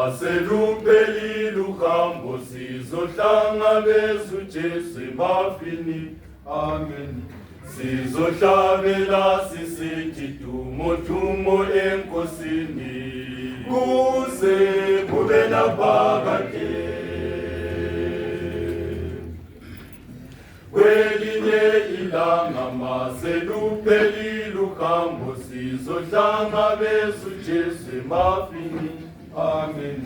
Aseluphelile uhambo sizohlangabeza uJesu emafini. Amen. Sizohlabela sisithi dumo dumo enkosini, kuze kube naphakade. Kwelinye ilanga maseluphelile uhambo sizohlangabeza uJesu emafini. Amen.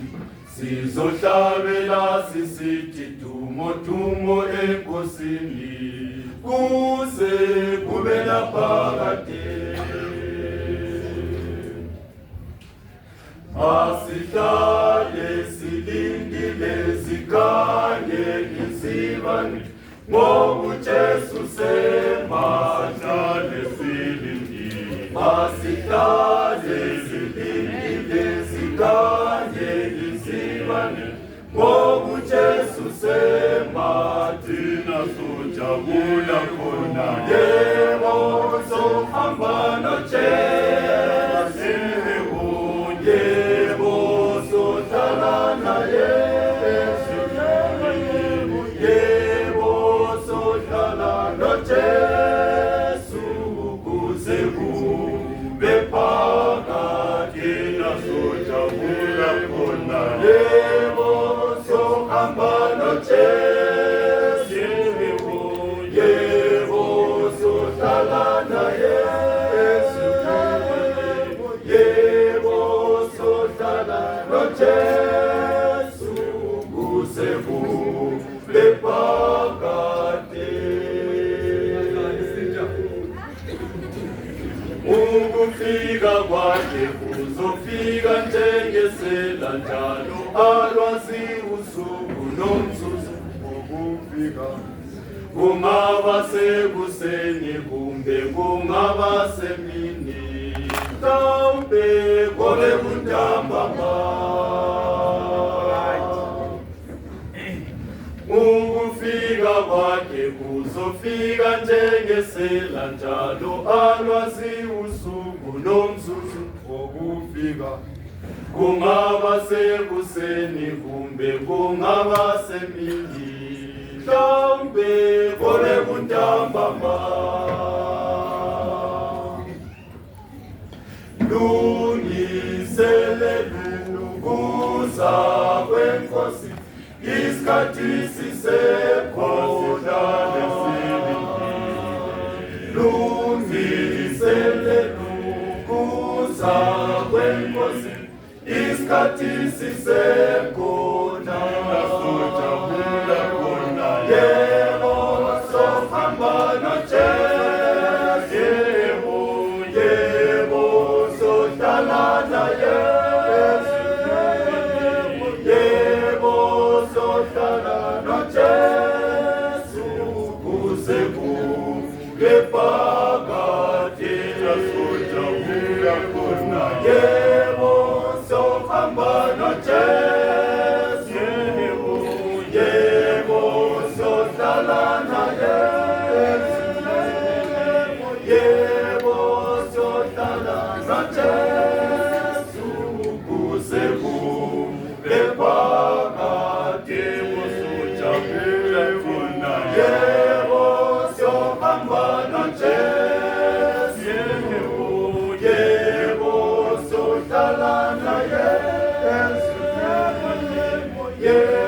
Sizohlabela sisithi dumo dumo enkosini, kuze kube naphakade. Asihlale silindile sikhanye izibane, ngoba uJesu semahlale silindile. Asihlale silindile sikhanye izibane, ngoba uJesu sema thina sojabula khona. Yebo sohamba noJesu, yebo sohlala naye, yebo sohlala noJesu, kuze kube phakade thina sojabula khona. Yebo sohamba noJesu, yebo sohlala naye, yebo sohlala noJesu, kuze kube phakade. Ukufika kwakhe kuzofika njengesela njalo, alwazi usuku nomzuzu wokufika. Kungaba sekuseni kumbe kungaba semini, mhlawumbe kube kuntambama. Ukufika kwakhe kuzofika njengesela njalo, alwazi usuku nomzuzu wokufika. Kungaba sekuseni kumbe kungaba semini, mhlawumbe kube kuntambama. Lungiselele ukuza kweNkosi, isikhathi sisekhona lesilindile. Lungiselele ukuza kweNkosi, isikhathi sisekhona. Sojabula khona. Yebo sohamba noJesu, yebo sohlala naye, yebo sohlala noJesu, kuze kube phakade. Sojabula khona. Yebo sohamba noJesu, yebo sohlala naye, yebo sohlala noJesu, kuze kube phakade. Sojabula khona. Yebo sohamba noJesu, yebo sohlala naye, yebo